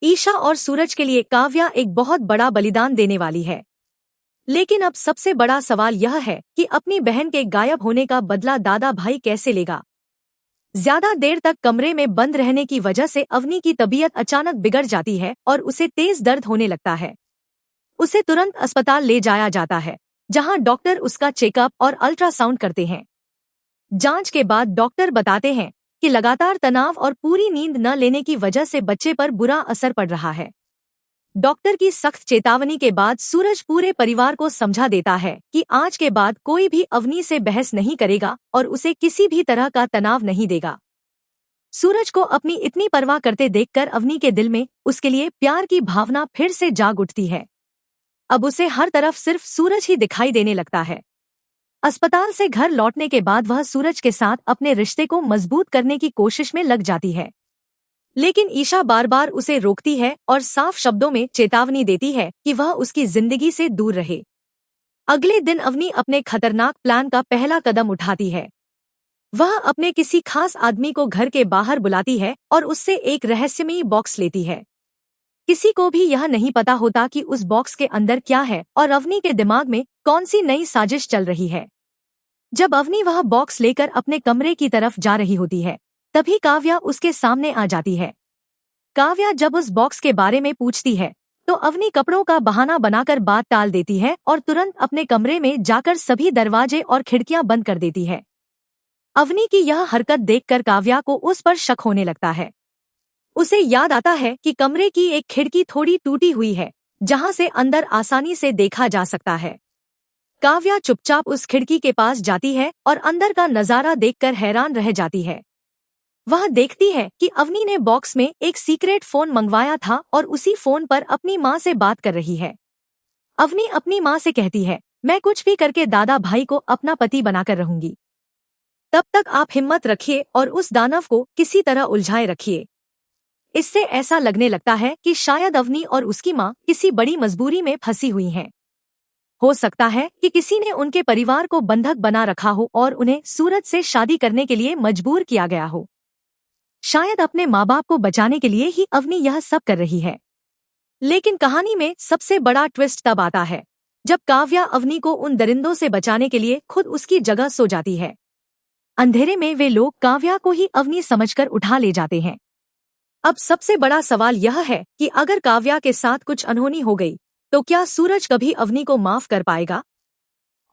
ईशा और सूरज के लिए काव्या एक बहुत बड़ा बलिदान देने वाली है। लेकिन अब सबसे बड़ा सवाल यह है कि अपनी बहन के गायब होने का बदला दादा भाई कैसे लेगा। ज्यादा देर तक कमरे में बंद रहने की वजह से अवनी की तबीयत अचानक बिगड़ जाती है और उसे तेज दर्द होने लगता है। उसे तुरंत अस्पताल ले जाया जाता है, जहां डॉक्टर उसका चेकअप और अल्ट्रासाउंड करते हैं। जांच के बाद डॉक्टर बताते हैं कि लगातार तनाव और पूरी नींद न लेने की वजह से बच्चे पर बुरा असर पड़ रहा है। डॉक्टर की सख्त चेतावनी के बाद सूरज पूरे परिवार को समझा देता है कि आज के बाद कोई भी अवनी से बहस नहीं करेगा और उसे किसी भी तरह का तनाव नहीं देगा। सूरज को अपनी इतनी परवाह करते देखकर अवनी के दिल में उसके लिए प्यार की भावना फिर से जाग उठती है। अब उसे हर तरफ सिर्फ सूरज ही दिखाई देने लगता है। अस्पताल से घर लौटने के बाद वह सूरज के साथ अपने रिश्ते को मजबूत करने की कोशिश में लग जाती है, लेकिन ईशा बार बार उसे रोकती है और साफ शब्दों में चेतावनी देती है कि वह उसकी जिंदगी से दूर रहे। अगले दिन अवनी अपने खतरनाक प्लान का पहला कदम उठाती है। वह अपने किसी खास आदमी को घर के बाहर बुलाती है और उससे एक रहस्यमयी बॉक्स लेती है। किसी को भी यह नहीं पता होता कि उस बॉक्स के अंदर क्या है और अवनी के दिमाग में कौन सी नई साजिश चल रही है। जब अवनी वह बॉक्स लेकर अपने कमरे की तरफ जा रही होती है, तभी काव्या उसके सामने आ जाती है। काव्या जब उस बॉक्स के बारे में पूछती है, तो अवनी कपड़ों का बहाना बनाकर बात टाल देती है और तुरंत अपने कमरे में जाकर सभी दरवाजे और खिड़कियां बंद कर देती है। अवनी की यह हरकत देखकर काव्या को उस पर शक होने लगता है। उसे याद आता है कि कमरे की एक खिड़की थोड़ी टूटी हुई है, जहां से अंदर आसानी से देखा जा सकता है। काव्या चुपचाप उस खिड़की के पास जाती है और अंदर का नजारा देखकर हैरान रह जाती है। वह देखती है कि अवनी ने बॉक्स में एक सीक्रेट फोन मंगवाया था और उसी फोन पर अपनी माँ से बात कर रही है। अवनी अपनी माँ से कहती है, मैं कुछ भी करके दादा भाई को अपना पति बनाकर रहूंगी। तब तक आप हिम्मत रखिए और उस दानव को किसी तरह उलझाए रखिए। इससे ऐसा लगने लगता है कि शायद अवनी और उसकी माँ किसी बड़ी मजबूरी में फंसी हुई हैं। हो सकता है कि किसी ने उनके परिवार को बंधक बना रखा हो और उन्हें सूरज से शादी करने के लिए मजबूर किया गया हो। शायद अपने माँ बाप को बचाने के लिए ही अवनी यह सब कर रही है। लेकिन कहानी में सबसे बड़ा ट्विस्ट तब आता है जब काव्या अवनी को उन दरिंदों से बचाने के लिए खुद उसकी जगह सो जाती है। अंधेरे में वे लोग काव्या को ही अवनी समझकर उठा ले जाते हैं। अब सबसे बड़ा सवाल यह है कि अगर काव्या के साथ कुछ अनहोनी हो गई, तो क्या सूरज कभी अवनी को माफ कर पाएगा?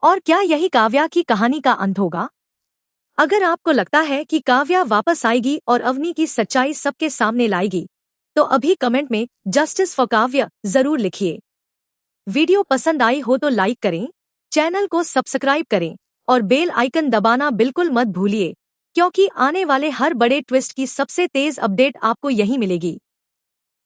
और क्या यही काव्या की कहानी का अंत होगा? अगर आपको लगता है कि काव्या वापस आएगी और अवनी की सच्चाई सबके सामने लाएगी, तो अभी कमेंट में जस्टिस फॉर काव्या जरूर लिखिए। वीडियो पसंद आई हो तो लाइक करें, चैनल को सब्सक्राइब करें और बेल आइकन दबाना बिल्कुल मत भूलिए, क्योंकि आने वाले हर बड़े ट्विस्ट की सबसे तेज अपडेट आपको यहीं मिलेगी।